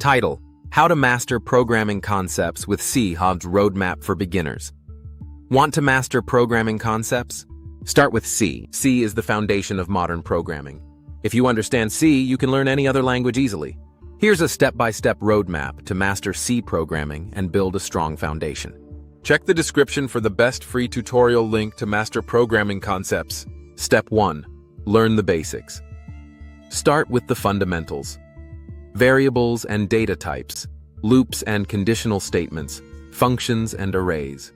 Title: How to Master Programming Concepts with C. Hobbs Roadmap for Beginners. Want to master programming concepts? Start with C. C is the foundation of modern programming. If you understand C, you can learn any other language easily. Here's a step-by-step roadmap to master C programming and build a strong foundation. Check the description for the best free tutorial link to master programming concepts. Step 1. Learn the basics. Start with the fundamentals. Variables and data types, loops and conditional statements, functions and arrays.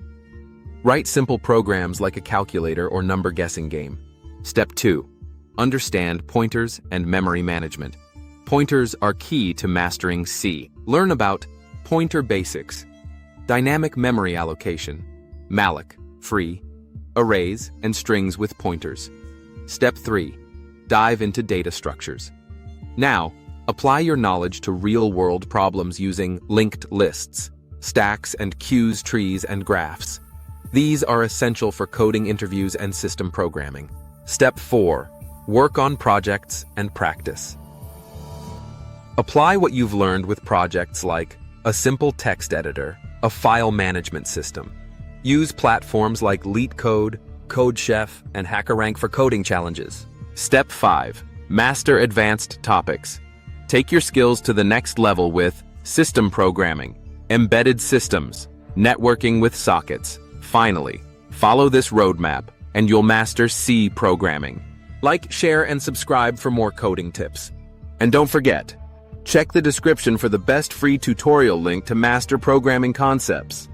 Write simple programs like a calculator or number guessing game. Step 2. Understand pointers and memory management. Pointers are key to mastering C. Learn about pointer basics, dynamic memory allocation, malloc, free, arrays and strings with pointers. Step 3. Dive into data structures. Now, apply your knowledge to real-world problems using linked lists, stacks and queues, trees and graphs. These are essential for coding interviews and system programming. Step 4. Work on projects and practice. Apply what you've learned with projects like a simple text editor, a file management system. Use platforms like LeetCode, CodeChef, and HackerRank for coding challenges. Step 5. Master advanced topics. Take your skills to the next level with system programming, embedded systems, networking with sockets. Finally, follow this roadmap and you'll master C programming. Like, share, and subscribe for more coding tips. And don't forget, check the description for the best free tutorial link to master programming concepts.